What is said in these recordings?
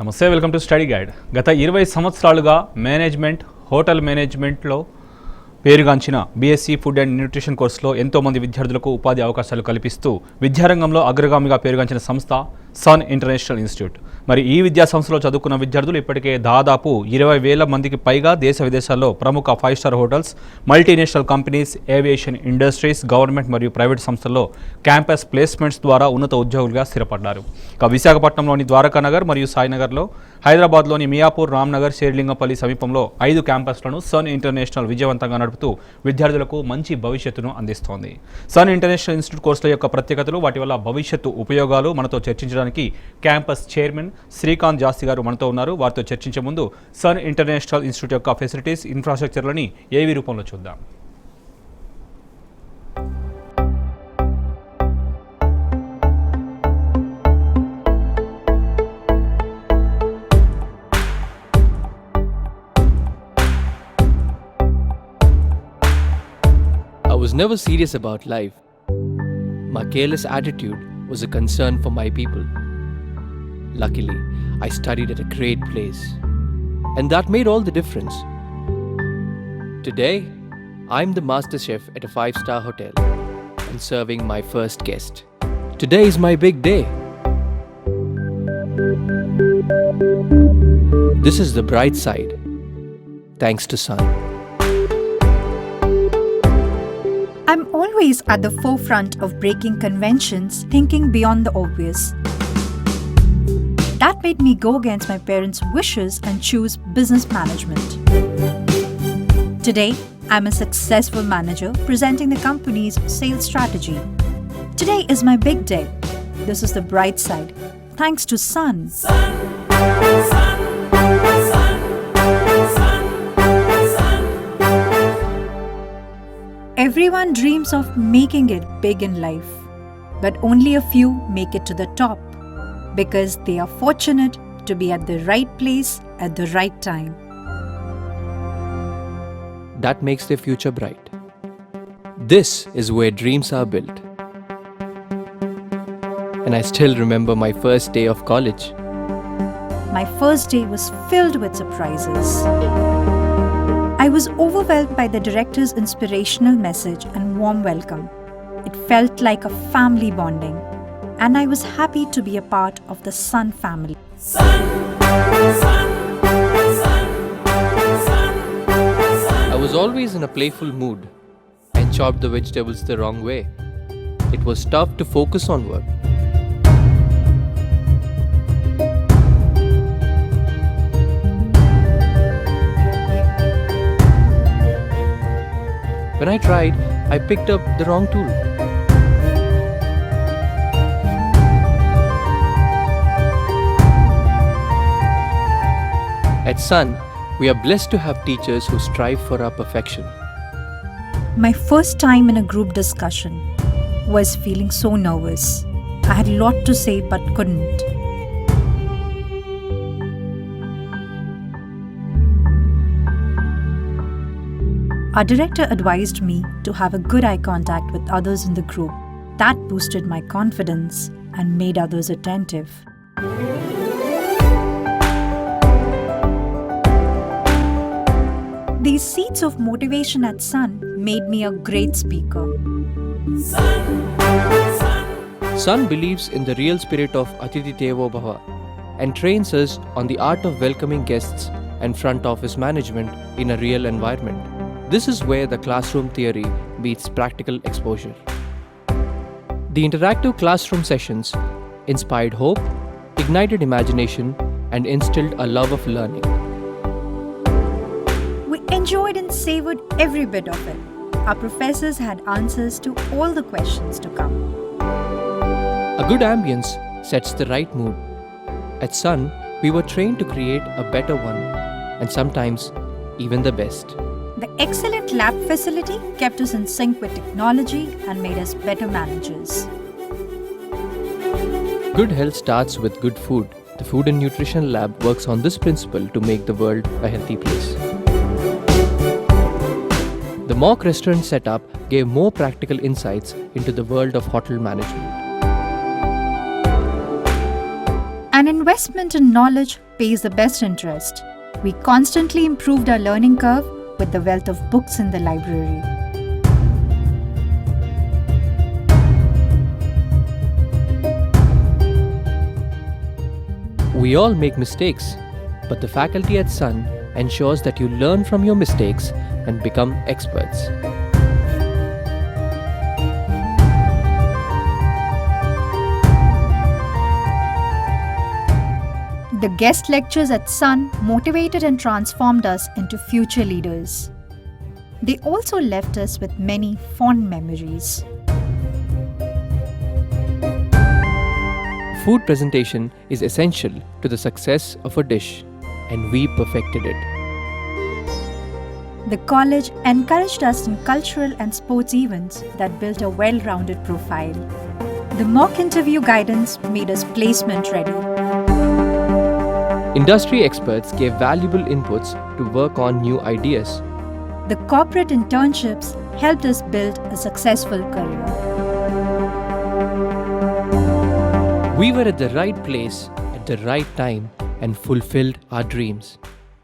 నమస్తే, welcome to study guide. గత 20 సంవత్సరాలుగా మేనేజ్మెంట్, హోటల్ మేనేజ్మెంట్లో పేరుగాంచిన బీఎస్సీ ఫుడ్ అండ్ న్యూట్రిషన్ కోర్సులో ఎంతోమంది విద్యార్థులకు ఉపాధి అవకాశాలు కల్పిస్తూ విద్యారంగంలో అగ్రగామిగా పేరుగాంచిన సంస్థ సన్ ఇంటర్నేషనల్ ఇన్స్టిట్యూట్. మరి ఈ విద్యా సంస్థలో చదువుకున్న విద్యార్థులు ఇప్పటికే దాదాపు 20,000 మందికి పైగా దేశ విదేశాల్లో ప్రముఖ 5 star hotels, multinational companies, aviation industries, government మరియు ప్రైవేట్ సంస్థల్లో క్యాంపస్ ప్లేస్మెంట్స్ ద్వారా ఉన్నత ఉద్యోగులుగా స్థిరపడ్డారు. ఇక విశాఖపట్నంలోని ద్వారకానగర్ మరియు సాయినగర్లో, హైదరాబాద్లోని మియాపూర్, రామ్నగర్, షేర్లింగంపల్లి సమీపంలో 5 క్యాంపస్లను సన్ ఇంటర్నేషనల్ విజయవంతంగా నడుపుతూ విద్యార్థులకు మంచి భవిష్యత్తును అందిస్తోంది. సన్ ఇంటర్నేషనల్ ఇన్స్టిట్యూట్ కోర్సుల యొక్క ప్రత్యేకతలు, వాటి వల్ల భవిష్యత్తు ఉపయోగాలు మనతో చర్చించడానికి క్యాంపస్ చైర్మన్ శ్రీకాంత్ జాస్తి గారు మనతో ఉన్నారు. వారితో చర్చించే ముందు సన్ ఇంటర్నేషనల్ ఇన్స్టిట్యూట్ యొక్క ఫెసిలిటీస్, ఇన్ఫ్రాస్ట్రక్చర్లని ఏవి రూపంలో చూద్దాం. I was never serious about life. My careless attitude was a concern for my people. Luckily, I studied at a great place, and that made all the difference. Today, I'm the master chef at a 5-star hotel and serving my first guest. Today is my big day. This is the bright side, thanks to Sun. I'm always at the forefront of breaking conventions, thinking beyond the obvious. That made me go against my parents' wishes and choose business management. Today, I'm a successful manager presenting the company's sales strategy. Today is my big day. This is the bright side, thanks to Sun. Everyone dreams of making it big in life, but only a few make it to the top because they are fortunate to be at the right place at the right time. That makes their future bright. This is where dreams are built. And I still remember my first day of college. My first day was filled with surprises. I was overwhelmed by the director's inspirational message and warm welcome. It felt like a family bonding, and I was happy to be a part of the Sun family. I was always in a playful mood and chopped the vegetables the wrong way. It was tough to focus on work. When I tried, I picked up the wrong tool. At Sun, we are blessed to have teachers who strive for our perfection. My first time in a group discussion was feeling so nervous. I had a lot to say but couldn't. Our director advised me to have a good eye contact with others in the group. That boosted my confidence and made others attentive. These seeds of motivation at Sun made me a great speaker. Sun believes in the real spirit of Atithi Devo Bhava and trains us on the art of welcoming guests and front office management in a real environment. This is where the classroom theory meets practical exposure. The interactive classroom sessions inspired hope, ignited imagination, and instilled a love of learning. We enjoyed and savored every bit of it. Our professors had answers to all the questions to come. A good ambience sets the right mood. At Sun, we were trained to create a better one, and sometimes even the best. The excellent lab facility kept us in sync with technology and made us better managers. Good health starts with good food. The Food and Nutrition Lab works on this principle to make the world a healthy place. The mock restaurant setup gave more practical insights into the world of hotel management. An investment in knowledge pays the best interest. We constantly improved our learning curve with the wealth of books in the library. We all make mistakes, but the faculty at Sun ensures that you learn from your mistakes and become experts. The guest lectures at Sun motivated and transformed us into future leaders. They also left us with many fond memories. Food presentation is essential to the success of a dish, and we perfected it. The college encouraged us in cultural and sports events that built a well-rounded profile. The mock interview guidance made us placement ready. Industry experts gave valuable inputs to work on new ideas. The corporate internships helped us build a successful career. We were at the right place at the right time and fulfilled our dreams.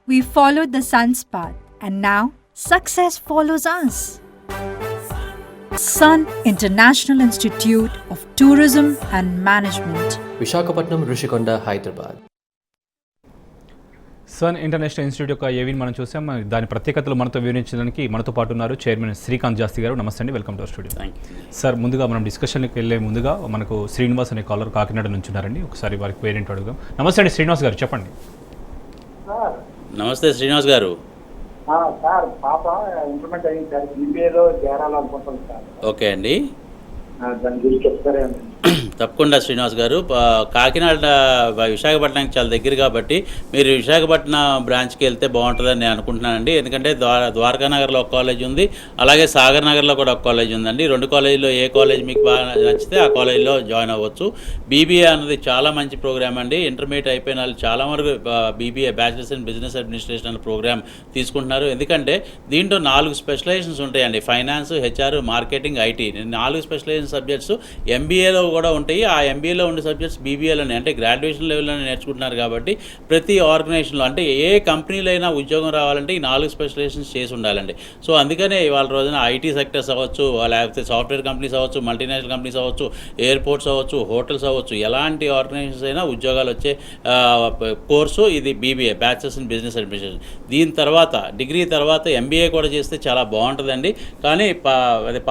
We followed the sun's path, and now success follows us. Sun International Institute of Tourism and Management. Visakhapatnam, Rishikonda, Hyderabad. Sun international institute యొక్క ఏవిని మనం చూసాం. దాని ప్రత్యేకతలు మనతో వివరించడానికి మనతో పాటు ఉన్నారు చైర్మన్ శ్రీకాంత్ జాస్తి గారు. నమస్తే అండి, welcome to our studio. Sir, ముందుగా మనం డిస్కషన్కి వెళ్ళే ముందుగా మనకు శ్రీనివాస్ అనే కాలర్ కాకినాడ నుంచి ఉన్నారండి. ఒకసారి వారికి పేరెంట్ అడుగుదాం. నమస్తే అండి శ్రీనివాస్ గారు, చెప్పండి. నమస్తే శ్రీనివాస్ గారు. సార్, పాప ఇంప్లిమెంట్ అయ్యింది సార్, బీబీఏలో చేరాలనుకుంటుంది సార్. ఓకే అండి, దాని గురించి చెప్తారా? తప్పకుండా శ్రీనివాస్ గారు. కాకినాడ విశాఖపట్నానికి చాలా దగ్గర కాబట్టి మీరు విశాఖపట్నం బ్రాంచ్కి వెళ్తే బాగుంటుందని నేను అనుకుంటున్నానండి. ఎందుకంటే ద్వారకా నగర్లో ఒక కాలేజ్ ఉంది, అలాగే సాగర్ నగర్లో కూడా ఒక కాలేజ్ ఉందండి. రెండు కాలేజీలో ఏ కాలేజ్ మీకు బాగా నచ్చితే ఆ కాలేజీలో జాయిన్ అవ్వచ్చు. బీబీఏ అన్నది చాలా మంచి ప్రోగ్రామ్ అండి. ఇంటర్మీడియట్ అయిపోయిన వాళ్ళు చాలా వరకు BBA bachelors in business administration అనే ప్రోగ్రామ్ తీసుకుంటున్నారు. ఎందుకంటే దీంట్లో 4 స్పెషలైజేషన్స్ ఉంటాయండి: finance, HR, marketing, IT. 4 specialisation subjects ఎంబీఏలో కూడా ఉంటాయి. ఆ ఎంబీఏలో ఉండే సబ్జెక్ట్స్ బీబీఏలోనే, అంటే గ్రాడ్యుయేషన్ లెవెల్లోనే నేర్చుకుంటున్నారు. కాబట్టి ప్రతి ఆర్గనైజేషన్లో, అంటే ఏ కంపెనీలో అయినా ఉద్యోగం రావాలంటే ఈ 4 స్పెషలైజేషన్స్ చేసి ఉండాలండి. సో అందుకనే ఇవాళ రోజున ఐటీ సెక్టర్స్ అవ్వచ్చు, లేకపోతే సాఫ్ట్వేర్ కంపెనీస్ అవ్వచ్చు, మల్టీనేషనల్ కంపెనీస్ అవ్వచ్చు, ఎయిర్పోర్ట్స్ అవ్వచ్చు, హోటల్స్ అవ్వచ్చు, ఎలాంటి ఆర్గనైజేషన్స్ అయినా ఉద్యోగాలు వచ్చే కోర్సు ఇది BBA, bachelors in business administration. దీని తర్వాత డిగ్రీ తర్వాత ఎంబీఏ కూడా చేస్తే చాలా బాగుంటుందండి. కానీ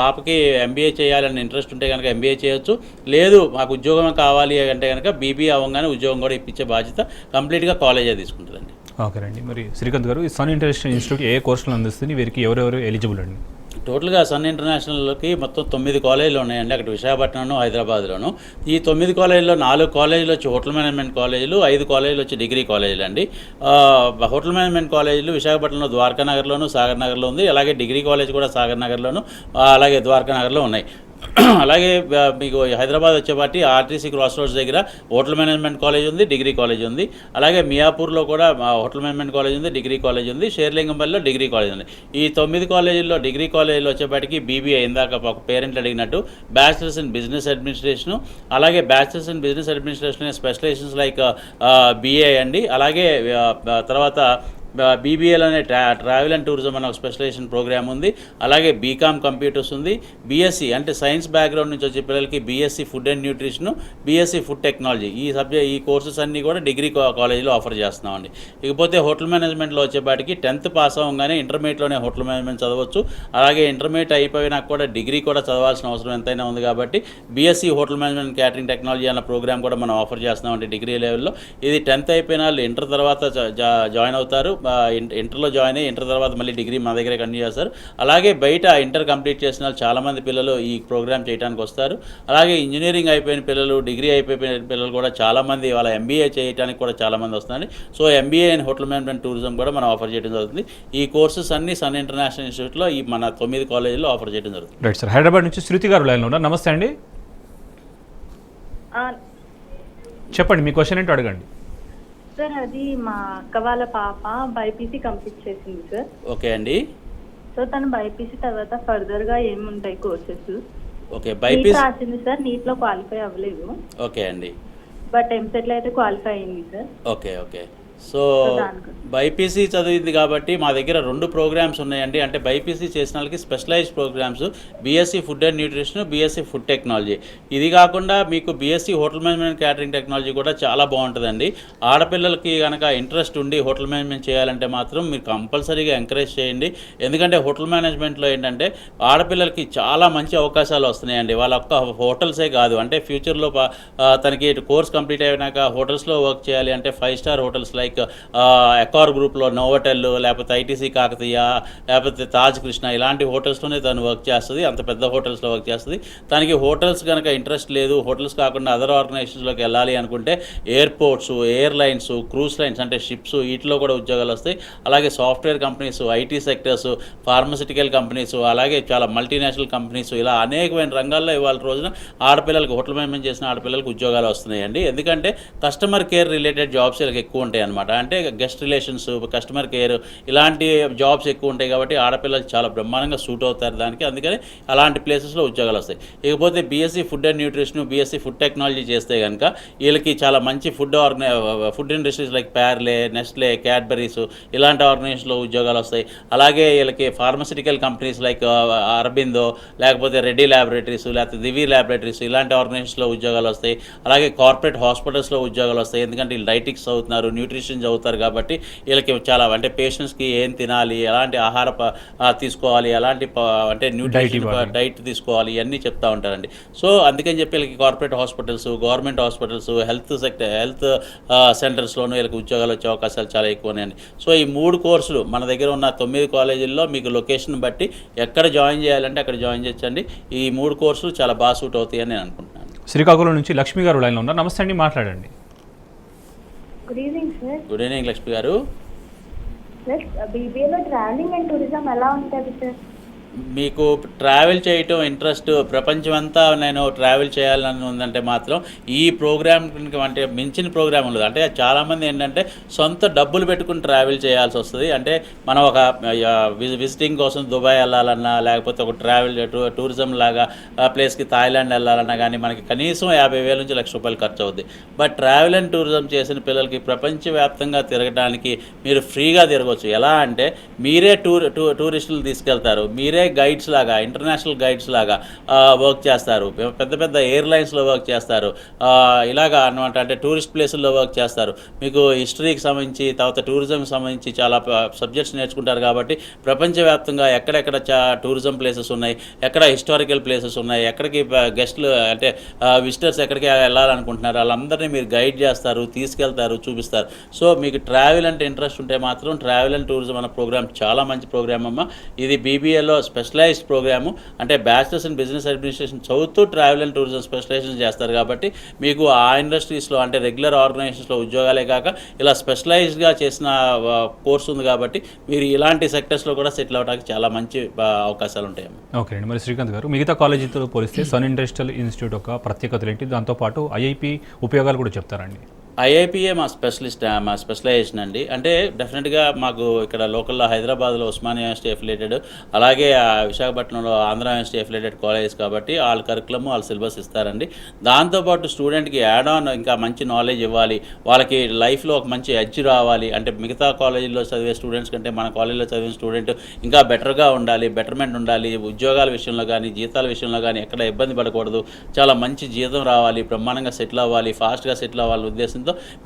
పాపకి ఎంబీఏ చేయాలని ఇంట్రెస్ట్ ఉంటే కనుక ఎంబీఏ చేయొచ్చు. లేదు మాకు ఉద్యోగం కావాలి అంటే కనుక బీబీఏ అవ్వగానే ఉద్యోగం కూడా ఇప్పించే బాధ్యత కంప్లీట్గా కాలేజే తీసుకుంటుందండి. ఓకే అండి. మరి శ్రీకాంత్ గారు, ఈ సన్ ఇంటర్నేషనల్ ఇన్స్టిట్యూట్ ఏ కోర్సులు అందిస్తుంది, వీరికి ఎవరెవరు ఎలిజిబుల్ అండి? టోటల్గా సన్ ఇంటర్నేషనల్కి మొత్తం 9 కాలేజీలు ఉన్నాయండి. అక్కడ విశాఖపట్నంలో, హైదరాబాద్లోను. ఈ 9 కాలేజీలో 4 కాలేజీలు వచ్చి హోటల్ మేనేజ్మెంట్ కాలేజీలు, 5 కాలేజీలు వచ్చి డిగ్రీ కాలేజీలు అండి. హోటల్ మేనేజ్మెంట్ కాలేజీలు విశాఖపట్నంలో ద్వారకా నగర్లోను, సాగర్ నగర్లో ఉంది. అలాగే డిగ్రీ కాలేజ్ కూడా సాగర్ నగర్లోను, అలాగే ద్వారకా నగర్లో ఉన్నాయి. అలాగే మీకు హైదరాబాద్ వచ్చేపాటి ఆర్టీసీ క్రాస్ రోడ్స్ దగ్గర హోటల్ మేనేజ్మెంట్ కాలేజ్ ఉంది, డిగ్రీ కాలేజ్ ఉంది. అలాగే మియాపూర్లో కూడా హోటల్ మేనేజ్మెంట్ కాలేజ్ ఉంది, డిగ్రీ కాలేజ్ ఉంది. షేర్లింగంపల్లిలో డిగ్రీ కాలేజ్ ఉంది. ఈ 9 కాలేజీల్లో డిగ్రీ కాలేజీలో వచ్చేపాటికి బీబీఏ, ఇందాక ఒక పేరెంట్ అడిగినట్టు, బ్యాచిలర్స్ ఇన్ బిజినెస్ అడ్మినిస్ట్రేషను, అలాగే bachelors in business administration specialisations like BA అండి. అలాగే తర్వాత బీబీఏలోనే ట్రావెల్ అండ్ టూరిజం అనే ఒక స్పెషలైజేషన్ ప్రోగ్రామ్ ఉంది. అలాగే బీకామ్ కంప్యూటర్స్ ఉంది. బీఎస్సీ అంటే సైన్స్ బ్యాక్గ్రౌండ్ నుంచి వచ్చే పిల్లలకి BSc food and nutrition, BSc food technology, ఈ కోర్సెస్ అన్నీ కూడా డిగ్రీ కాలేజీలో ఆఫర్ చేస్తున్నామండి. ఇకపోతే హోటల్ మేనేజ్మెంట్లో వచ్చేపాటికి 10th పాస్ అవ్వగానే ఇంటర్మీడియట్లోనే హోటల్ మేనేజ్మెంట్ చదవచ్చు. అలాగే ఇంటర్మీడియట్ అయిపోయినాక కూడా డిగ్రీ కూడా చదవాల్సిన అవసరం ఎంతైనా ఉంది. కాబట్టి BSc hotel management catering technology అన్న ప్రోగ్రామ్ కూడా మనం ఆఫర్ చేస్తున్నామండి డిగ్రీ లెవెల్లో. ఇది 10th అయిపోయిన వాళ్ళు ఇంటర్ తర్వాత జాయిన్ అవుతారు. ఇంటర్లో జాయిన్ అయ్యి ఇంటర్ తర్వాత మళ్ళీ డిగ్రీ మా దగ్గరే కంటిన్యూ చేస్తారు. అలాగే బయట ఇంటర్ కంప్లీట్ చేసిన వాళ్ళు చాలామంది పిల్లలు ఈ ప్రోగ్రామ్ చేయడానికి వస్తారు. అలాగే ఇంజనీరింగ్ అయిపోయిన పిల్లలు, డిగ్రీ అయిపోయిన పిల్లలు కూడా చాలామంది వాళ్ళ ఎంబీఏ చేయడానికి కూడా చాలామంది వస్తున్నారు. So MBA and hotel management tourism కూడా మనం ఆఫర్ చేయడం జరుగుతుంది. ఈ కోర్సెస్ అన్ని సన్ ఇంటర్నేషనల్ ఇన్స్టిట్యూట్లో ఈ మన 9 కాలేజీల్లో ఆఫర్ చేయడం జరుగుతుంది. Right sir. హైదరాబాద్ నుంచి శృతి గారు లైన్లో ఉన్నారు. నమస్తే అండి, చెప్పండి మీ క్వశ్చన్ ఏంటో అడగండి. సార్, అది మా అక్క వాళ్ళ పాప బైపీసీ కంప్లీట్ చేసింది సార్. ఓకే అండి. సో తను బైపీసీ తర్వాత ఫర్దర్ గా ఏముంటాయి కోర్సెస్? ఓకే, బైపీసీ రాసింది సార్, నీట్ లో క్వాలిఫై అవ్వలేదు. ఓకే అండి. బట్ ఎంసెట్ లో అయితే క్వాలిఫై అయింది sir. Okay okay. So BiPC చదివింది కాబట్టి మా దగ్గర 2 ప్రోగ్రామ్స్ ఉన్నాయండి. అంటే బైపీసీ చేసిన వాళ్ళకి specialised programmes BSc food and nutrition, BSc food technology. ఇది కాకుండా మీకు BSc hotel management catering technology కూడా చాలా బాగుంటుందండి. ఆడపిల్లలకి కనుక ఇంట్రెస్ట్ ఉండి హోటల్ మేనేజ్మెంట్ చేయాలంటే మాత్రం మీరు కంపల్సరీగా ఎంకరేజ్ చేయండి. ఎందుకంటే హోటల్ మేనేజ్మెంట్లో ఏంటంటే ఆడపిల్లలకి చాలా మంచి అవకాశాలు వస్తున్నాయండి. వాళ్ళ ఒక్క హోటల్సే కాదు, అంటే ఫ్యూచర్లో తనకి కోర్స్ కంప్లీట్ అయినాక హోటల్స్లో వర్క్ చేయాలి అంటే 5 స్టార్ హోటల్స్ లైక్ ఎకార్ గ్రూప్లో నోవటెల్, లేకపోతే ఐటీసీ కాకతీయ, లేకపోతే తాజ్ కృష్ణ, ఇలాంటి హోటల్స్లోనే తను వర్క్ చేస్తుంది. అంత పెద్ద హోటల్స్లో వర్క్ చేస్తుంది. తనకి హోటల్స్ కనుక ఇంట్రెస్ట్ లేదు, హోటల్స్ కాకుండా అదర్ ఆర్గనైజేషన్స్లోకి వెళ్ళాలి అనుకుంటే ఎయిర్పోర్ట్స్, ఎయిర్లైన్స్, క్రూజ్ లైన్స్ అంటే షిప్స్, వీటిలో కూడా ఉద్యోగాలు వస్తాయి. అలాగే software companies, IT sectors, pharmaceutical companies, అలాగే చాలా మల్టీనేషనల్ కంపెనీస్, ఇలా అనేకమైన రంగాల్లో ఇవాళ రోజున ఆడపిల్లలకు హోటల్ మేనేజ్మెంట్ చేసిన ఆడపిల్లలకు ఉద్యోగాలు వస్తున్నాయండి. ఎందుకంటే కస్టమర్ కేర్ రిలేటెడ్ జాబ్స్ వీళ్ళకి ఎక్కువ ఉంటాయి అనమాట. అంటే గెస్ట్ రిలేషన్స్, కస్టమర్ కేర్, ఇలాంటి జాబ్స్ ఎక్కువ ఉంటాయి కాబట్టి ఆడపిల్లలు చాలా బ్రహ్మాండంగా సూట్ అవుతారు దానికి. అందుకని అలాంటి ప్లేసెస్లో ఉద్యోగాలు వస్తాయి. ఇకపోతే BSc food and nutrition, BSc food technology చేస్తే కనుక వీళ్ళకి చాలా మంచి food industries like Parle, Nestle, Cadburys, ఇలాంటి ఆర్గనైజేషన్లో ఉద్యోగాలు వస్తాయి. అలాగే వీళ్ళకి ఫార్మసిటికల్ కంపెనీస్ లైక్ అరబిందో, లేకపోతే రెడ్డి ల్యాబొరేటరీస్, లేకపోతే దివి ల్యాబొరేటరీస్, ఇలాంటి ఆర్గనైజేషన్లో ఉద్యోగాలు వస్తాయి. అలాగే కార్పొరేట్ హాస్పిటల్స్లో ఉద్యోగాలు వస్తాయి. ఎందుకంటే వీళ్ళు డైటిక్స్ చదువుతున్నారు, న్యూట్రిషన్ చదువుతారు కాబట్టి వీళ్ళకి చాలా అంటే పేషెంట్స్కి ఏం తినాలి, ఎలాంటి ఆహార తీసుకోవాలి, ఎలాంటి అంటే న్యూట్రిషన్ డైట్ తీసుకోవాలి, ఇవన్నీ చెప్తా ఉంటారండి. సో అందుకని చెప్పి వీళ్ళకి corporate hospitals, government hospitals, health సెంటర్స్లోనూ వీళ్ళకి ఉద్యోగాలు వచ్చే అవకాశాలు చాలా ఎక్కువనండి. సో ఈ 3 కోర్సులు మన దగ్గర ఉన్న 9 కాలేజీల్లో మీకు లొకేషన్ బట్టి ఎక్కడ జాయిన్ చేయాలంటే అక్కడ జాయిన్ చేయొచ్చండి. ఈ 3 కోర్సులు చాలా బాగా సూట్ అవుతాయని నేను అనుకుంటున్నాను. శ్రీకాకుళం నుంచి లక్ష్మి గారు లైన్లో ఉన్నారు. నమస్తే అండి, మాట్లాడండి. Good evening sir. Good evening Lakshmi గారు. సార్ బీబీఏలో ట్రావెలింగ్ అండ్ టూరిజం ఎలా ఉంటుంది సార్? మీకు ట్రావెల్ చేయటం ఇంట్రెస్ట్, ప్రపంచమంతా నేను ట్రావెల్ చేయాలని ఉందంటే మాత్రం ఈ ప్రోగ్రామ్ అంటే మించిన ప్రోగ్రామ్ ఉండదు. అంటే చాలామంది ఏంటంటే సొంత డబ్బులు పెట్టుకుని ట్రావెల్ చేయాల్సి వస్తుంది. అంటే మనం ఒక విజిటింగ్ కోసం దుబాయ్ వెళ్ళాలన్నా, లేకపోతే ఒక ట్రావెల్ టూరిజం లాగా ప్లేస్కి థాయిలాండ్ వెళ్ళాలన్నా కానీ మనకి కనీసం 50,000 నుంచి ₹1,00,000 ఖర్చు అవుద్ది. బట్ ట్రావెల్ అండ్ టూరిజం చేసిన పిల్లలకి ప్రపంచవ్యాప్తంగా తిరగడానికి మీరు ఫ్రీగా తిరగవచ్చు. ఎలా అంటే మీరే టూరిస్టులు తీసుకెళ్తారు, మీరే గైడ్స్ లాగా, ఇంటర్నేషనల్ గైడ్స్ లాగా వర్క్ చేస్తారు, పెద్ద పెద్ద ఎయిర్లైన్స్లో వర్క్ చేస్తారు, ఇలాగా అనమాట. అంటే టూరిస్ట్ ప్లేసుల్లో వర్క్ చేస్తారు. మీకు హిస్టరీకి సంబంధించి, తర్వాత టూరిజంకి సంబంధించి చాలా సబ్జెక్ట్స్ నేర్చుకుంటారు. కాబట్టి ప్రపంచవ్యాప్తంగా ఎక్కడెక్కడ టూరిజం ప్లేసెస్ ఉన్నాయి, ఎక్కడ హిస్టారికల్ ప్లేసెస్ ఉన్నాయి, ఎక్కడికి గెస్ట్లు అంటే విజిటర్స్ ఎక్కడికి వెళ్ళాలనుకుంటున్నారు, వాళ్ళందరినీ మీరు గైడ్ చేస్తారు, తీసుకెళ్తారు, చూపిస్తారు. సో మీకు ట్రావెల్ అంటే ఇంట్రెస్ట్ ఉంటే మాత్రం ట్రావెల్ అండ్ టూరిజం అనే ప్రోగ్రామ్ చాలా మంచి ప్రోగ్రామ్ అమ్మ. ఇది బీబీఏలో స్పెషలైజ్డ్ ప్రోగ్రాము. అంటే బ్యాచిలర్స్ ఇన్ బిజినెస్ అడ్మినిస్ట్రేషన్ చదువుతూ ట్రావెల్ అండ్ టూరిజం స్పెషలైజేషన్ చేస్తారు. కాబట్టి మీకు ఆ ఇండస్ట్రీస్లో అంటే రెగ్యులర్ ఆర్గనైజేషన్స్లో ఉద్యోగాలే కాక ఇలా స్పెషలైజ్డ్గా చేసిన కోర్స్ ఉంది. కాబట్టి మీరు ఇలాంటి సెక్టర్స్లో కూడా సెటిల్ అవ్వడానికి చాలా మంచి అవకాశాలు ఉంటాయి. ఓకే అండి. మరి శ్రీకాంత్ గారు, మిగతా కాలేజీతో పోలిస్తే సన్ ఇండస్ట్రియల్ ఇన్స్టిట్యూట్ యొక్క ప్రత్యేకతలు ఏంటి, దాంతోపాటు ఐఐపి ఉపయోగాలు కూడా చెప్తారండి? ఐఐపిఏ మా స్పెషలైజేషన్ అండి. అంటే డెఫినెట్గా మాకు ఇక్కడ లోకల్లో హైదరాబాద్లో ఉస్మానియా యూనివర్సిటీ అఫిలియేటెడ్, అలాగే విశాఖపట్నంలో ఆంధ్ర యూనివర్సిటీ అఫిలియేటెడ్ కాలేజెస్ కాబట్టి వాళ్ళ కరికులము, వాళ్ళ సిలబస్ ఇస్తారండి. దాంతోపాటు స్టూడెంట్కి యాడ్ ఆన్ ఇంకా మంచి నాలెడ్జ్ ఇవ్వాలి, వాళ్ళకి లైఫ్లో ఒక మంచి ఎడ్జ్ రావాలి. అంటే మిగతా కాలేజీల్లో చదివే స్టూడెంట్స్ కంటే మన కాలేజీలో చదివిన స్టూడెంట్ ఇంకా బెటర్గా ఉండాలి, బెటర్మెంట్ ఉండాలి. ఉద్యోగాల విషయంలో కానీ, జీతాల విషయంలో కానీ ఎక్కడ ఇబ్బంది పడకూడదు, చాలా మంచి జీతం రావాలి, బ్రహ్మాండంగా సెటిల్ అవ్వాలి, ఫాస్ట్గా సెటిల్ అవ్వాలి ఉద్దేశం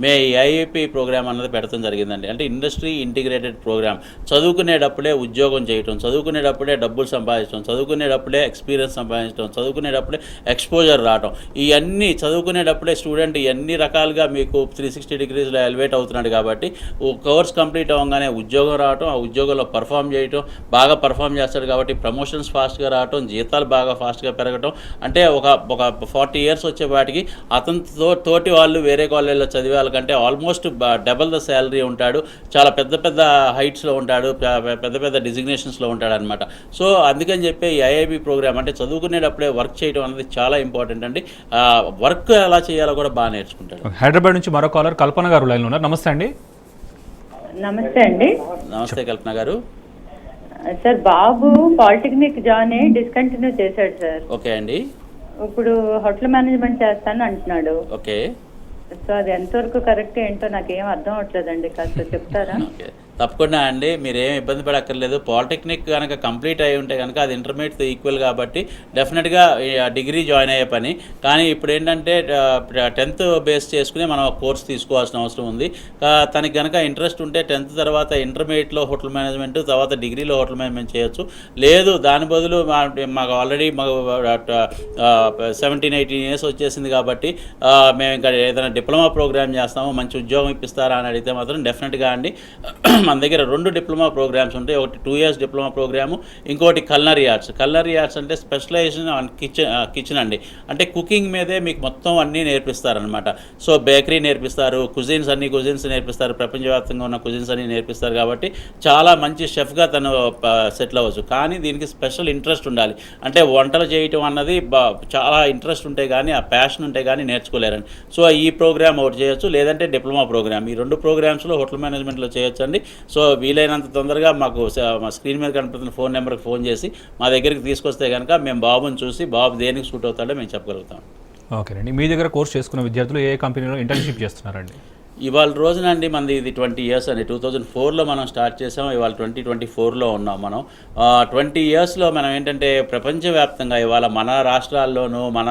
మే ఐఐపి ప్రోగ్రామ్ అన్నది పెడతాం జరిగిందండి. అంటే ఇండస్ట్రీ ఇంటిగ్రేటెడ్ ప్రోగ్రామ్. చదువుకునేటప్పుడే ఉద్యోగం చేయటం, చదువుకునేటప్పుడే డబ్బులు సంపాదించడం, చదువుకునేటప్పుడే ఎక్స్పీరియన్స్ సంపాదించడం, చదువుకునేటప్పుడే ఎక్స్పోజర్ రావడం, ఇవన్నీ చదువుకునేటప్పుడే స్టూడెంట్ ఎన్ని రకాలుగా మీకు 360 డిగ్రీస్లో ఎలివేట్ అవుతున్నాడు. కాబట్టి కోర్స్ కంప్లీట్ అవ్వగానే ఉద్యోగం రావటం, ఆ ఉద్యోగంలో పర్ఫామ్ చేయటం, బాగా పర్ఫామ్ చేస్తాడు కాబట్టి ప్రమోషన్స్ ఫాస్ట్గా రావటం, జీతాలు బాగా ఫాస్ట్గా పెరగటం. అంటే ఒక 40 ఇయర్స్ వచ్చే వాటికి అతనితో తోటి వాళ్ళు వేరే కాలేజీలో చదివే వాళ్ళకంటే ఆల్మోస్ట్ డబల్ ద శాలరీ ఉంటాడు, చాలా పెద్ద పెద్ద హైట్స్లో ఉంటాడు, పెద్ద పెద్ద డిజిగ్నేషన్స్లో ఉంటాడు అనమాట. సో అందుకని చెప్పి ఈ ఐఐబి ప్రోగ్రామ్ అంటే చదువుకునేటప్పుడే వర్క్ చేయడం అనేది చాలా ఇంపార్టెంట్ అండి. వర్క్ ఎలా చేయాలో కూడా బాగా నేర్చుకుంటాడు. హైదరాబాద్ నుంచి మరో కాలర్ కల్పన గారు లైన్లో ఉన్నారు. నమస్తే అండి. నమస్తే అండి. నమస్తే కల్పన గారు. సార్ బాబు పాలిటెక్నిక్ జాయిన్ అయ్యి డిస్కంటిన్యూ చేశాడు సార్. ఓకే అండి. ఇప్పుడు హోటల్ మేనేజ్మెంట్ చేస్తాను అంటున్నాడు. ఓకే. సో అది ఎంతవరకు కరెక్ట్ ఏంటో నాకేం అర్థం అవట్లేదండి, కాస్త చెప్తారా? ఓకే, తప్పకుండా అండి. మీరేం ఇబ్బంది పడక్కర్లేదు. పాలిటెక్నిక్ కనుక కంప్లీట్ అయి ఉంటే కనుక అది ఇంటర్మీడియట్తో ఈక్వల్ కాబట్టి డెఫినెట్గా డిగ్రీ జాయిన్ అయ్యే పని. కానీ ఇప్పుడు ఏంటంటే 10th బేస్ చేసుకుని మనం కోర్స్ తీసుకోవాల్సిన అవసరం ఉంది. తనకి కనుక ఇంట్రెస్ట్ ఉంటే 10th తర్వాత ఇంటర్మీడియట్లో హోటల్ మేనేజ్మెంట్, తర్వాత డిగ్రీలో హోటల్ మేనేజ్మెంట్ చేయొచ్చు. లేదు దాని బదులు మాకు ఆల్రెడీ 17-18 years వచ్చేసింది కాబట్టి మేము ఇంకా ఏదైనా డిప్లొమా ప్రోగ్రామ్ చేస్తాము, మంచి ఉద్యోగం ఇప్పిస్తారా అని అడిగితే మాత్రం డెఫినెట్గా అండి మన దగ్గర 2 డిప్లొమా ప్రోగ్రామ్స్ ఉంటాయి. ఒకటి 2 years డిప్లొమా ప్రోగ్రాము, ఇంకోటి కల్నరీ ఆర్ట్స్. కల్నరీ ఆర్ట్స్ అంటే స్పెషలైజేషన్ ఆన్ కిచెన్ అండి. అంటే కుకింగ్ మీదే మీకు మొత్తం అన్నీ నేర్పిస్తారనమాట. సో బేకరీ నేర్పిస్తారు, కుజిన్స్ నేర్పిస్తారు, ప్రపంచవ్యాప్తంగా ఉన్న కుజిన్స్ అన్నీ నేర్పిస్తారు. కాబట్టి చాలా మంచి షెఫ్గా తను సెటిల్ అవ్వచ్చు. కానీ దీనికి స్పెషల్ ఇంట్రెస్ట్ ఉండాలి. అంటే వంటలు చేయటం అన్నది చాలా ఇంట్రెస్ట్ ఉంటే కానీ, ఆ ప్యాషన్ ఉంటే కానీ నేర్చుకోలేరండి. సో ఈ ప్రోగ్రామ్ ఒకటి చేయొచ్చు, లేదంటే డిప్లొమా ప్రోగ్రామ్. ఈ 2 ప్రోగ్రామ్స్లో హోటల్ మేనేజ్మెంట్లో చేయొచ్చు అండి. సో వీలైనంత తొందరగా మాకు మా స్క్రీన్ మీద కనిపిస్తున్న ఫోన్ నెంబర్కి ఫోన్ చేసి మా దగ్గరికి తీసుకొస్తే కనుక మేము బాబుని చూసి బాబు దేనికి సూట్ అవుతాడో మేము చెప్పగలుగుతాం. ఓకేనండి. మీ దగ్గర కోర్స్ చేసుకున్న విద్యార్థులు ఏ కంపెనీలో ఇంటర్న్షిప్ చేస్తున్నారండి? ఇవాళ రోజున అండి మనది ఇది 20 years అండి. 2004లో మనం స్టార్ట్ చేసాం, ఇవాళ 2024లో ఉన్నాం మనం. 20 yearsలో మనం ఏంటంటే ప్రపంచవ్యాప్తంగా ఇవాళ మన రాష్ట్రాల్లోనూ మన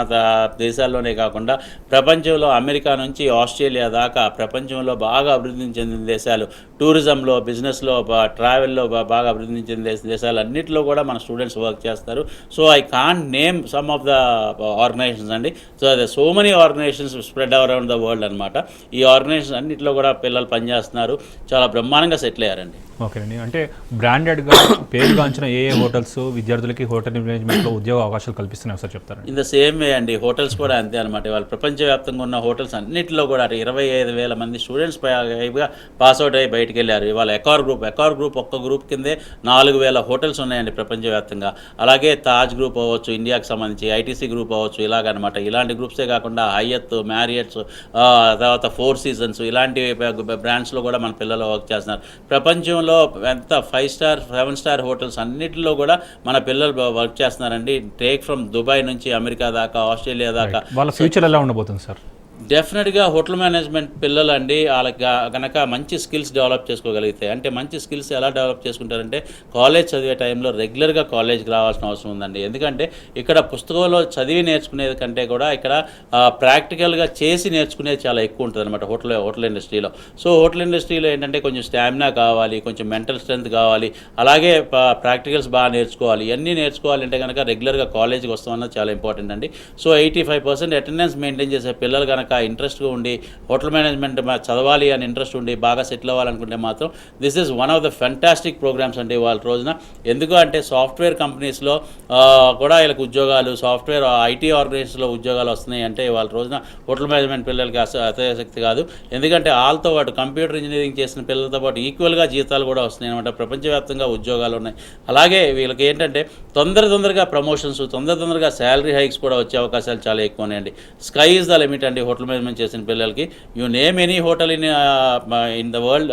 దేశాల్లోనే కాకుండా ప్రపంచంలో అమెరికా నుంచి ఆస్ట్రేలియా దాకా ప్రపంచంలో బాగా అభివృద్ధి చెందిన దేశాలు, టూరిజంలో, బిజినెస్లో, ట్రావెల్లో బాగా అభివృద్ధి చెందిన దేశాలు అన్నింటిలో కూడా మన స్టూడెంట్స్ వర్క్ చేస్తారు. So I can't name some of the organisations అండి. So many organisations spread around the world అనమాట. ఈ ఆర్గనైజేషన్ అన్నింటిలో కూడా పిల్లలు పనిచేస్తున్నారు, చాలా బ్రహ్మాండంగా సెటిల్ అయ్యారండి. ఓకేనండి. అంటే బ్రాండెడ్గా పేరుగాంచిన ఏ విద్యార్థులకి హోటల్ మేనేజ్మెంట్లో ఉద్యోగ అవకాశాలు కల్పిస్తున్నాయి సార్ చెప్తారు? ఇన్ ద సేమ్ వే అండి, హోటల్స్ కూడా అంతే అనమాట. వాళ్ళు ప్రపంచవ్యాప్తంగా ఉన్న హోటల్స్ అన్నింటిలో కూడా 25,000 మంది స్టూడెంట్స్ పైగా పాస్అవుట్ అయ్యి బయటికి వెళ్ళారు. ఇవాళ ఎకార్ గ్రూప్ ఒక్క గ్రూప్ కిందే 4,000 హోటల్స్ ఉన్నాయండి ప్రపంచవ్యాప్తంగా. అలాగే తాజ్ గ్రూప్ అవ్వచ్చు, ఇండియాకి సంబంధించి ఐటీసీ గ్రూప్ అవ్వచ్చు, ఇలాగనమాట. ఇలాంటి గ్రూప్సే కాకుండా హయత్, మ్యారియట్స్, తర్వాత 4 Seasons ఇలాంటి బ్రాండ్స్లో కూడా మన పిల్లలు వర్క్ చేస్తున్నారు. ప్రపంచంలో ఎంత 5 star 7 star హోటల్స్ అన్నిటిలో కూడా మన పిల్లలు వర్క్ చేస్తున్నారండి. టేక్ ఫ్రమ్ దుబాయ్ నుంచి అమెరికా దాకా, ఆస్ట్రేలియా దాకా. వాళ్ళ ఫ్యూచర్ ఎలా ఉండబోతుంది సార్? డెఫినెట్గా హోటల్ మేనేజ్మెంట్ పిల్లలు అండి వాళ్ళకి కనుక మంచి స్కిల్స్ డెవలప్ చేసుకోగలిగితే, అంటే మంచి స్కిల్స్ ఎలా డెవలప్ చేసుకుంటారంటే కాలేజ్ చదివే టైంలో రెగ్యులర్గా కాలేజ్కి రావాల్సిన అవసరం ఉందండి. ఎందుకంటే ఇక్కడ పుస్తకంలో చదివి నేర్చుకునేది కంటే కూడా ఇక్కడ ప్రాక్టికల్గా చేసి నేర్చుకునేది చాలా ఎక్కువ ఉంటుంది అనమాట హోటల్ ఇండస్ట్రీలో. సో హోటల్ ఇండస్ట్రీలో ఏంటంటే కొంచెం స్టామినా కావాలి, కొంచెం మెంటల్ స్ట్రెంత్ కావాలి, అలాగే ప్రాక్టికల్స్ బాగా నేర్చుకోవాలి. ఇవన్నీ నేర్చుకోవాలంటే కనుక రెగ్యులర్గా కాలేజ్కి వస్తామన్నది చాలా ఇంపార్టెంట్ అండి. సో 85% అటెండెన్స్ మెయింటైన్ చేసే పిల్లలు కనుక ఇంట్రెస్ట్గా ఉండి హోటల్ మేనేజ్మెంట్ చదవాలి అని ఇంట్రెస్ట్ ఉండి బాగా సెటిల్ అవ్వాలనుకుంటే మాత్రం this is one of the fantastic programs అండి వాళ్ళ రోజున. ఎందుకు అంటే సాఫ్ట్వేర్ కంపెనీస్లో కూడా వీళ్ళకి ఉద్యోగాలు, సాఫ్ట్వేర్ ఐటీ ఆర్గనైజేషన్స్లో ఉద్యోగాలు వస్తున్నాయి అంటే వాళ్ళ రోజున హోటల్ మేనేజ్మెంట్ పిల్లలకి అతిశక్తి కాదు. ఎందుకంటే వాళ్ళతో పాటు కంప్యూటర్ ఇంజనీరింగ్ చేసిన పిల్లలతో పాటు ఈక్వల్గా జీతాలు కూడా వస్తున్నాయి అనమాట. ప్రపంచవ్యాప్తంగా ఉద్యోగాలు ఉన్నాయి. అలాగే వీళ్ళకి ఏంటంటే తొందరగా ప్రమోషన్స్, తొందరగా శాలరీ హైక్స్ కూడా వచ్చే అవకాశాలు చాలా ఎక్కువ ఉన్నాయండి. స్కై ఈజ్ ద లిమిట్ అండి హోటల్ మేనేజ్మెంట్ చేసిన పిల్లలకి. You name any hotel in the world,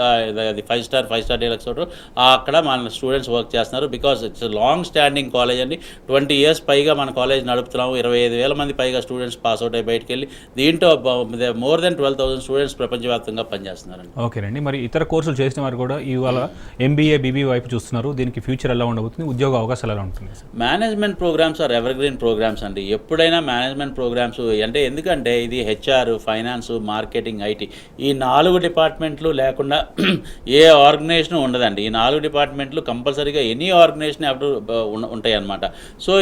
అది 5 star డీలక్స్ హోటల్, అక్కడ మన స్టూడెంట్స్ వర్క్ చేస్తున్నారు. Because it's long standing college అండి. 20 years పైగా మన కాలేజ్ నడుపుతున్నాము. 25,000 మంది పైగా స్టూడెంట్స్ పాస్అవుట్ అయ్యి బయటకు వెళ్ళి దీంట్లో మోర్ దెన్ 12,000 స్టూడెంట్స్ ప్రపంచవ్యాప్తంగా పనిచేస్తున్నారండి. ఓకేనండి. మరి ఇతర కోర్సులు చేసిన వారు కూడా ఇవాళ ఎంబీఏ, బీబీ వైపు చూస్తున్నారు. దీనికి ఫ్యూచర్ ఎలా ఉండబోతుంది, ఉద్యోగ అవకాశాలు ఎలా ఉంటుంది? Management programs are evergreen programs అండి. ఎప్పుడైనా మేనేజ్మెంట్ ప్రోగ్రామ్స్ అంటే ఎందుకంటే ఇది హెచ్ఆర్, ఫైనాన్స్, మార్కెటింగ్, ఐటీ ఈ 4 డిపార్ట్మెంట్లు లేకుండా ఏ ఆర్గనైజేషన్ ఉండదండి. ఈ 4 డిపార్ట్మెంట్లు కంపల్సరీగా ఎనీ ఆర్గనైజేషన్ ఉంటాయి అన్నమాట. సో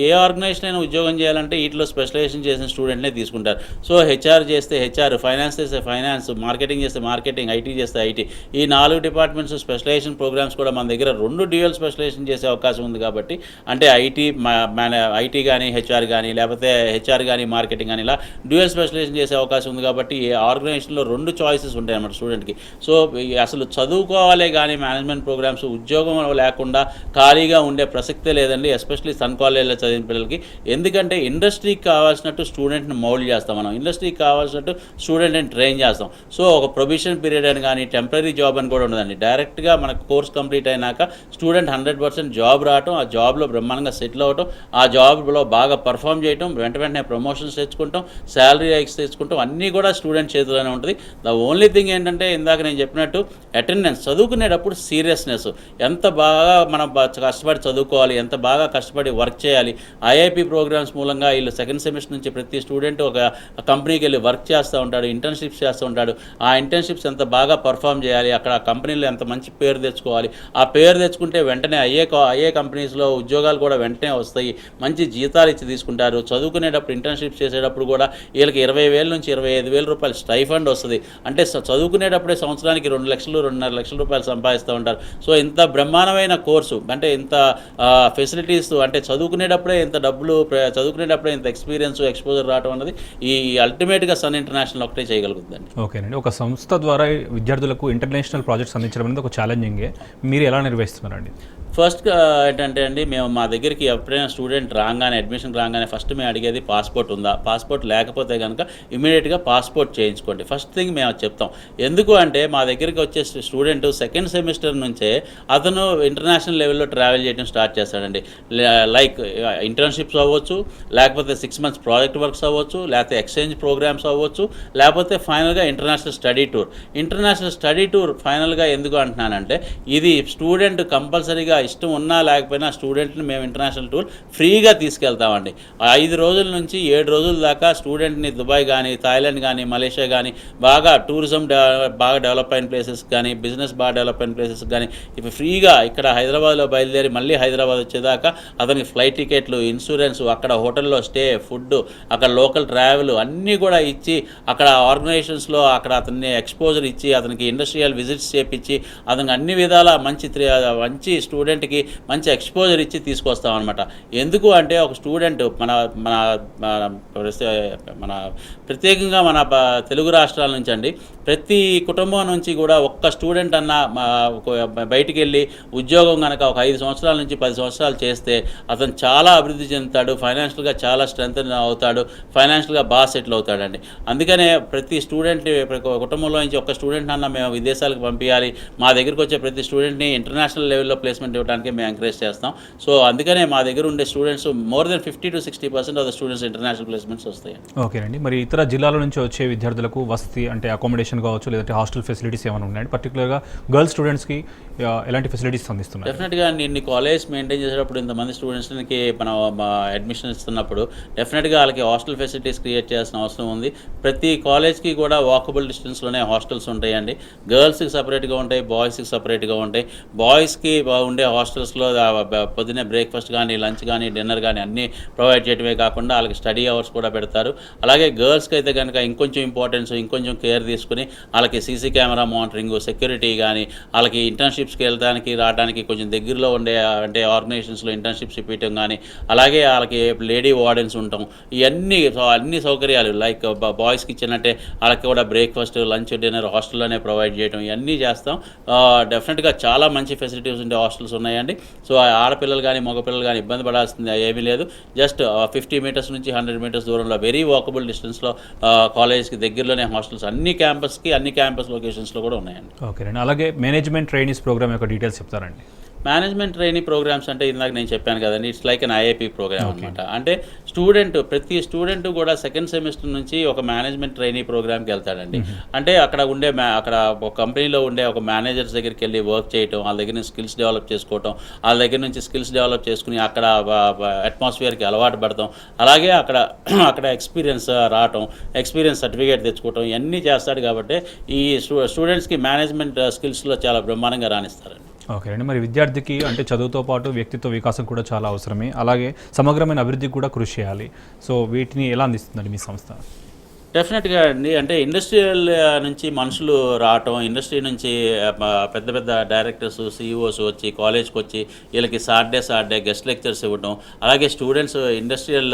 ఏ ఆర్గనైజేషన్ అయినా ఉద్యోగం చేయాలంటే వీటిలో స్పెషలైజేషన్ చేసిన స్టూడెంట్నే తీసుకుంటారు. సో హెచ్ఆర్ చేస్తే హెచ్ఆర్, ఫైనాన్స్ చేస్తే ఫైనాన్స్, మార్కెటింగ్ చేస్తే మార్కెటింగ్, ఐటీ చేస్తే ఐటీ, ఈ 4 డిపార్ట్మెంట్స్ స్పెషలైజేషన్ ప్రోగ్రామ్స్ కూడా మన దగ్గర 2 డ్యూయల్ స్పెషలైజేషన్ చేసే అవకాశం ఉంది. కాబట్టి అంటే ఐటీ కానీ హెచ్ఆర్ కానీ, లేకపోతే హెచ్ఆర్ కానీ మార్కెటింగ్ కానీ, ఇలా డ్యూయల్ స్పెషలైజేషన్ చేసే అవకాశం ఉంది. కాబట్టి ఈ ఆర్గనైజేషన్లో 2 చాయిసెస్ ఉంటాయి అన్నమాట స్టూడెంట్కి. సో అసలు చదువుకోవాలే కానీ మేనేజ్మెంట్ ప్రోగ్రామ్స్ ఉద్యోగం లేకుండా ఖాళీగా ఉండే ప్రసక్తే లేదండి, ఎస్పెషల్లీ సన్ కాలేజ్లో చదివిన పిల్లలకి. ఎందుకంటే ఇండస్ట్రీకి కావాల్సినట్టు స్టూడెంట్ని మౌల్డ్ చేస్తాం మనం, ఇండస్ట్రీకి కావాల్సినట్టు స్టూడెంట్ని ట్రైన్ చేస్తాం. సో ఒక ప్రొబిషన్ పీరియడ్ అని కానీ టెంపరీ జాబ్ అని కూడా ఉండదండి. డైరెక్ట్గా మనకు కోర్స్ కంప్లీట్ అయినాక స్టూడెంట్ 100% జాబ్ రావటం, ఆ జాబ్లో బ్రహ్మాండంగా సెటిల్ అవ్వటం, ఆ జాబ్లో బాగా పర్ఫామ్ చేయటం, వెంటనే ప్రమోషన్స్ తెచ్చుకుంటాం, శాలరీ హైక్స్ ప్రాజెక్ట్స్ తెచ్చుకుంటాం, అన్నీ కూడా స్టూడెంట్ చేతిలోనే ఉంటుంది. ద ఓన్లీ థింగ్ ఏంటంటే ఇందాక నేను చెప్పినట్టు అటెండెన్స్, చదువుకునేటప్పుడు సీరియస్నెస్, ఎంత బాగా మనం కష్టపడి చదువుకోవాలి, ఎంత బాగా కష్టపడి వర్క్ చేయాలి. ఐఐపి ప్రోగ్రామ్స్ మూలంగా వీళ్ళు సెకండ్ సెమిస్టర్ నుంచి ప్రతి స్టూడెంట్ ఒక కంపెనీకి వెళ్ళి వర్క్ చేస్తూ ఉంటాడు, ఇంటర్న్షిప్స్ చేస్తూ ఉంటాడు. ఆ ఇంటర్న్షిప్స్ ఎంత బాగా పర్ఫామ్ చేయాలి, అక్కడ ఆ కంపెనీలో ఎంత మంచి పేరు తెచ్చుకోవాలి. ఆ పేరు తెచ్చుకుంటే వెంటనే అయ్యే కంపెనీస్లో ఉద్యోగాలు కూడా వెంటనే వస్తాయి, మంచి జీతాలు ఇచ్చి తీసుకుంటారు. చదువుకునేటప్పుడు ఇంటర్న్షిప్స్ చేసేటప్పుడు కూడా వీళ్ళకి 20,000 నుంచి 25,000 రూపాయలు స్టైఫండ్ వస్తుంది. అంటే చదువుకునేటప్పుడే సంవత్సరానికి 2 లక్షలు 2.5 లక్షల రూపాయలు సంపాదిస్తూ ఉంటారు. సో ఇంత బ్రహ్మాండమైన కోర్సు, అంటే ఇంత ఫెసిలిటీస్, అంటే చదువుకునేటప్పుడే ఇంత డబ్బులు, చదువుకునేటప్పుడే ఇంత ఎక్స్పీరియన్స్ ఎక్స్పోజర్ రావడం అన్నది ఈ అల్టిమేట్గా సన్ ఇంటర్నేషనల్ ఒకటే చేయగలుగుతుందండి. ఓకేనండి, ఒక సంస్థ ద్వారా విద్యార్థులకు ఇంటర్నేషనల్ ప్రాజెక్ట్స్ అందించడం అనేది ఒక ఛాలెంజింగే. మీరు ఎలా నిర్వహిస్తున్నారండి? ఫస్ట్ ఏంటంటే అండి, మేము మా దగ్గరికి ఎప్పుడైనా స్టూడెంట్ రాగానే, అడ్మిషన్ రాగానే ఫస్ట్ మేము అడిగేది పాస్పోర్ట్ ఉందా, పాస్పోర్ట్ లేకపోతే కనుక ఇమీడియట్గా పాస్పోర్ట్ చేయించుకోండి, ఫస్ట్ థింగ్ మేము చెప్తాం. ఎందుకు అంటే మా దగ్గరికి వచ్చే స్టూడెంట్ సెకండ్ సెమిస్టర్ నుంచే అతను ఇంటర్నేషనల్ లెవెల్లో ట్రావెల్ చేయడం స్టార్ట్ చేస్తాడండి. లైక్ ఇంటర్న్షిప్స్ అవ్వచ్చు, లేకపోతే 6 months ప్రాజెక్ట్ వర్క్స్ అవ్వచ్చు, లేకపోతే ఎక్స్చేంజ్ ప్రోగ్రామ్స్ అవ్వచ్చు, లేకపోతే ఫైనల్గా international study tour. International study tour ఫైనల్గా ఎందుకు అంటున్నానంటే, ఇది స్టూడెంట్ కంపల్సరీగా ఇష్టం ఉన్నా లేకపోయినా స్టూడెంట్ని మేము ఇంటర్నేషనల్ టూర్ ఫ్రీగా తీసుకెళ్తామండి. 5 రోజుల నుంచి 7 రోజుల దాకా స్టూడెంట్ని దుబాయ్ కానీ, థాయిలాండ్ కానీ, మలేషియా కానీ, బాగా టూరిజం బాగా డెవలప్ అయిన ప్లేసెస్ కానీ, బిజినెస్ బాగా డెవలప్ అయిన ప్లేసెస్ కానీ ఇప్పుడు ఫ్రీగా ఇక్కడ హైదరాబాద్లో బయలుదేరి మళ్ళీ హైదరాబాద్ వచ్చేదాకా అతనికి ఫ్లైట్ టికెట్లు, ఇన్సూరెన్స్, అక్కడ హోటల్లో స్టే, ఫుడ్, అక్కడ లోకల్ ట్రావెల్ అన్నీ కూడా ఇచ్చి, అక్కడ ఆర్గనైజేషన్స్లో అక్కడ అతన్ని ఎక్స్పోజర్ ఇచ్చి, అతనికి ఇండస్ట్రియల్ విజిట్స్ చేపించి, అతనికి అన్ని విధాల మంచి స్టూడెంట్కి మంచి ఎక్స్పోజర్ ఇచ్చి తీసుకొస్తామన్నమాట. ఎందుకు అంటే ఒక స్టూడెంట్ మన మన మన ప్రత్యేకంగా మన తెలుగు రాష్ట్రాల నుంచి అండి, ప్రతి కుటుంబం నుంచి కూడా ఒక్క స్టూడెంట్ అన్న బయటికి వెళ్ళి ఉద్యోగం కనుక ఒక 5 సంవత్సరాల నుంచి 10 సంవత్సరాలు చేస్తే అతను చాలా అభివృద్ధి చెందుతాడు, ఫైనాన్షియల్గా చాలా స్ట్రెంత్ అవుతాడు, ఫైనాన్షియల్గా బాగా సెటిల్ అవుతాడండి. అందుకనే ప్రతి స్టూడెంట్, కుటుంబంలో నుంచి ఒక్క స్టూడెంట్ అన్న మేము విదేశాలకు పంపించాలి, మా దగ్గరికి వచ్చే ప్రతి స్టూడెంట్ని ఇంటర్నేషనల్ లెవెల్లో ప్లేస్మెంట్ ఇవ్వడానికి మేము ఎంకరేజ్ చేస్తాం. సో అందుకనే మా దగ్గర ఉండే students more than 50 to 60% of the students international placements వస్తాయి. ఓకేనండి, మరి ఇతర జిల్లాల నుంచి వచ్చే విద్యార్థులకు వసతి అంటే అకామిడేషన్ కావచ్చు, లేదంటే హాస్టల్ ఫెసిలిటీస్ ఏమైనా ఉన్నాయండి? పర్టికులర్గా గర్ల్స్ స్టూడెంట్స్కి ఎలాంటి ఫెసిలిటీస్ అందిస్తున్నారు? డెఫినెట్గా ఇన్ని కాలేజ్ మెయింటైన్ చేసేటప్పుడు ఇంతమంది స్టూడెంట్స్కి మనం అడ్మిషన్ ఇస్తున్నప్పుడు డెఫినెట్గా వాళ్ళకి హాస్టల్ ఫెసిలిటీస్ క్రియేట్ చేయాల్సిన అవసరం ఉంది. ప్రతి కాలేజ్కి కూడా వాకబుల్ డిస్టెన్స్లోనే హాస్టల్స్ ఉంటాయండి. గర్ల్స్కి సపరేట్గా ఉంటాయి, బాయ్స్కి సపరేట్గా ఉంటాయి. బాయ్స్కి ఉండే హాస్టల్స్లో పొద్దున్నే బ్రేక్ఫాస్ట్ కానీ, లంచ్ కానీ, డిన్నర్ కానీ అన్నీ ప్రొవైడ్ చేయడమే కాకుండా వాళ్ళకి స్టడీ అవర్స్ కూడా పెడతారు. అలాగే గర్ల్స్కి అయితే కనుక ఇంకొంచెం ఇంపార్టెన్స్, ఇంకొంచెం కేర్ తీసుకుని వాళ్ళకి సీసీ కెమెరా మానిటరింగ్, సెక్యూరిటీ కానీ, వాళ్ళకి ఇంటర్న్షిప్స్కి వెళ్ళడానికి రావడానికి కొంచెం దగ్గరలో ఉండే అంటే ఆర్గనైజేషన్స్లో ఇంటర్న్షిప్స్ ఇప్పించడం కానీ, అలాగే వాళ్ళకి లేడీ వార్డెన్స్ ఉంటాం. ఇవన్నీ అన్ని సౌకర్యాలు లైక్ బాయ్స్కి ఇచ్చినట్టే వాళ్ళకి కూడా బ్రేక్ఫాస్ట్, లంచ్, డిన్నర్ హాస్టల్లోనే ప్రొవైడ్ చేయడం ఇవన్నీ చేస్తాం. డెఫినెట్గా చాలా మంచి ఫెసిలిటీస్ ఉండే హాస్టల్స్ ఉన్నాయండి. సో ఆడపిల్లలు కానీ మగపిల్లలు కానీ ఇబ్బంది పడాల్సింది ఏమీ లేదు. జస్ట్ 50 meters నుంచి 100 meters దూరంలో వెరీ వాకబుల్ డిస్టెన్స్లో కాలేజ్కి దగ్గరలోనే హాస్టల్స్ అన్ని క్యాంపస్ లొకేషన్స్లో కూడా ఉన్నాయండి. ఓకేనండి, అలాగే మేనేజ్మెంట్ ట్రైనీస్ ప్రోగ్రామ్ యొక్క డీటెయిల్స్ చెప్తారండి? మేనేజ్మెంట్ ట్రైనింగ్ ప్రోగ్రామ్స్ అంటే ఇందాక నేను చెప్పాను కదండి, it's like an IIP program అనమాట. అంటే ప్రతి స్టూడెంట్ కూడా సెకండ్ సెమిస్టర్ నుంచి ఒక మేనేజ్మెంట్ ట్రైనింగ్ ప్రోగ్రామ్కి వెళ్తాడండి. అంటే అక్కడ ఒక కంపెనీలో ఉండే ఒక మేనేజర్స్ దగ్గరికి వెళ్ళి వర్క్ చేయటం, వాళ్ళ దగ్గర నుంచి స్కిల్స్ డెవలప్ చేసుకోవటం, వాళ్ళ దగ్గర నుంచి స్కిల్స్ డెవలప్ చేసుకుని అక్కడ అట్మాస్ఫియర్కి అలవాటు పడతాం. అలాగే అక్కడ ఎక్స్పీరియన్స్ రావటం, ఎక్స్పీరియన్స్ సర్టిఫికేట్ తెచ్చుకోవటం ఇవన్నీ చేస్తాడు. కాబట్టి ఈ స్టూడెంట్స్కి మేనేజ్మెంట్ స్కిల్స్లో చాలా బ్రహ్మాండంగా రాణిస్తారండి. ఓకే అండి, మరి విద్యార్థికి అంటే చదువుతో పాటు వ్యక్తిత్వ వికాసం కూడా చాలా అవసరమే, అలాగే సమగ్రమైన అభివృద్ధికి కూడా కృషి చేయాలి. సో వీటిని ఎలా అందిస్తుందండి మీ సంస్థ? డెఫినెట్గా అండి, అంటే ఇండస్ట్రియల్ నుంచి మనుషులు రావటం, ఇండస్ట్రీ నుంచి పెద్ద పెద్ద డైరెక్టర్స్, సిఇఓస్ వచ్చి కాలేజ్కి వచ్చి వీళ్ళకి సాటర్డే గెస్ట్ లెక్చర్స్ ఇవ్వడం, అలాగే స్టూడెంట్స్ ఇండస్ట్రియల్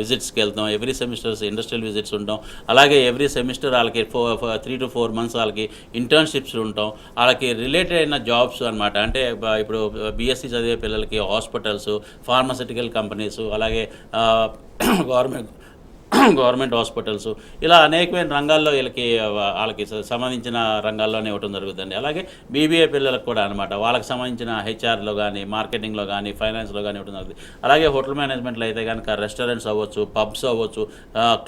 విజిట్స్కి వెళ్తాం. ఎవ్రీ సెమిస్టర్స్ ఇండస్ట్రియల్ విజిట్స్ ఉంటాం. అలాగే ఎవ్రీ సెమిస్టర్ వాళ్ళకి 3 to 4 months వాళ్ళకి ఇంటర్న్షిప్స్ ఉంటాం. వాళ్ళకి రిలేటెడ్ అయిన జాబ్స్ అనమాట. అంటే ఇప్పుడు బీఎస్సీ చదివే గవర్నమెంట్ హాస్పిటల్స్, ఇలా అనేకమైన రంగాల్లో వాళ్ళకి సంబంధించిన రంగాల్లోనే ఇవ్వడం జరుగుతుంది. అలాగే బీబీఏ పిల్లలకు కూడా అనమాట, వాళ్ళకి సంబంధించిన హెచ్ఆర్లో కానీ, మార్కెటింగ్లో కానీ, ఫైనాన్స్లో కానీ ఇవ్వడం జరుగుతుంది. అలాగే హోటల్ మేనేజ్మెంట్లో అయితే కనుక రెస్టారెంట్స్ అవ్వచ్చు, పబ్స్ అవ్వచ్చు,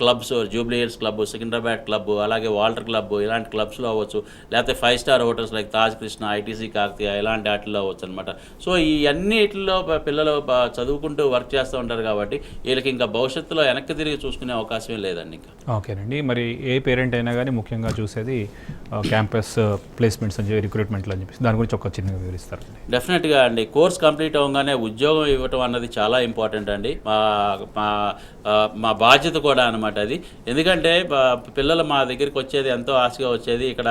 clubs, Jubilee hills club, Secunderabad club, అలాగే వాల్టర్ క్లబ్, ఇలాంటి క్లబ్స్లో అవ్వచ్చు, లేకపోతే 5 star hotels like Taj Krishna, ITC Kakatiya, ఇలాంటి వాటిల్లో అవ్వచ్చు అనమాట. సో ఈ అన్నిటిలో పిల్లలు చదువుకుంటూ వర్క్ చేస్తూ ఉంటారు కాబట్టి వీళ్ళకి ఇంకా భవిష్యత్తులో వెనక్కి తిరిగి చూసుకునే అవకాశమే లేదండి ఇంకా. ఓకేనండి. మరి ఏ పేరెంట్ అయినా కానీ ముఖ్యంగా చూసేది క్యాంపస్ ప్లేస్మెంట్స్ అని చెప్పి, రిక్రూట్మెంట్లు అని చెప్పి, దాని గురించి ఒక చిన్నగా వివరిస్తారు. డెఫినెట్గా అండి, కోర్స్ కంప్లీట్ అవ్వగానే ఉద్యోగం ఇవ్వటం అన్నది చాలా ఇంపార్టెంట్ అండి. మా బాధ్యత కూడా అనమాట అది. ఎందుకంటే పిల్లలు మా దగ్గరికి వచ్చేది ఎంతో ఆశగా వచ్చేది, ఇక్కడ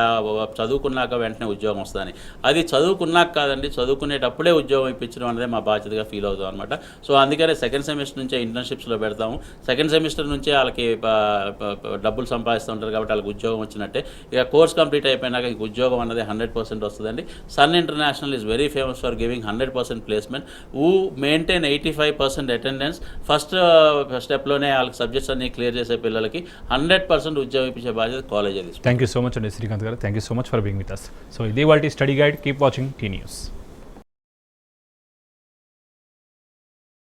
చదువుకున్నాక వెంటనే ఉద్యోగం వస్తుందని. అది చదువుకున్నాక కాదండి, చదువుకునేటప్పుడే ఉద్యోగం ఇప్పించడం అనేది మా బాధ్యతగా ఫీల్ అవుతాం అనమాట. సో అందుకనే సెకండ్ సెమిస్టర్ నుంచే ఇంటర్న్షిప్స్లో పెడతాము. సెకండ్ సెమిస్టర్ నుంచే వాళ్ళకి డబ్బులు సంపాదిస్తూ ఉంటారు కాబట్టి వాళ్ళకి ఉద్యోగం వచ్చినట్టే. ఇక కోర్స్ కంప్లీట్ అయిపోయినాక ఇంక ఉద్యోగం అన్నది 100% వస్తుందండి. Sun International is very famous for giving 100% placement. who maintain 85% attendance. First స్టెప్లోనే వాళ్ళకి సబ్జెక్ట్స్ అన్ని క్లియర్ చేసే పిల్లలకి 100% ఉద్యోగం ఇప్పించే బాధ్యత కాలేజ్ అది. థ్యాంక్ యూ సో మచ్ అండి Srikanth garu. Thank you so much for being with us. So ఇది వాళ్ళ study guide. Keep watching T news.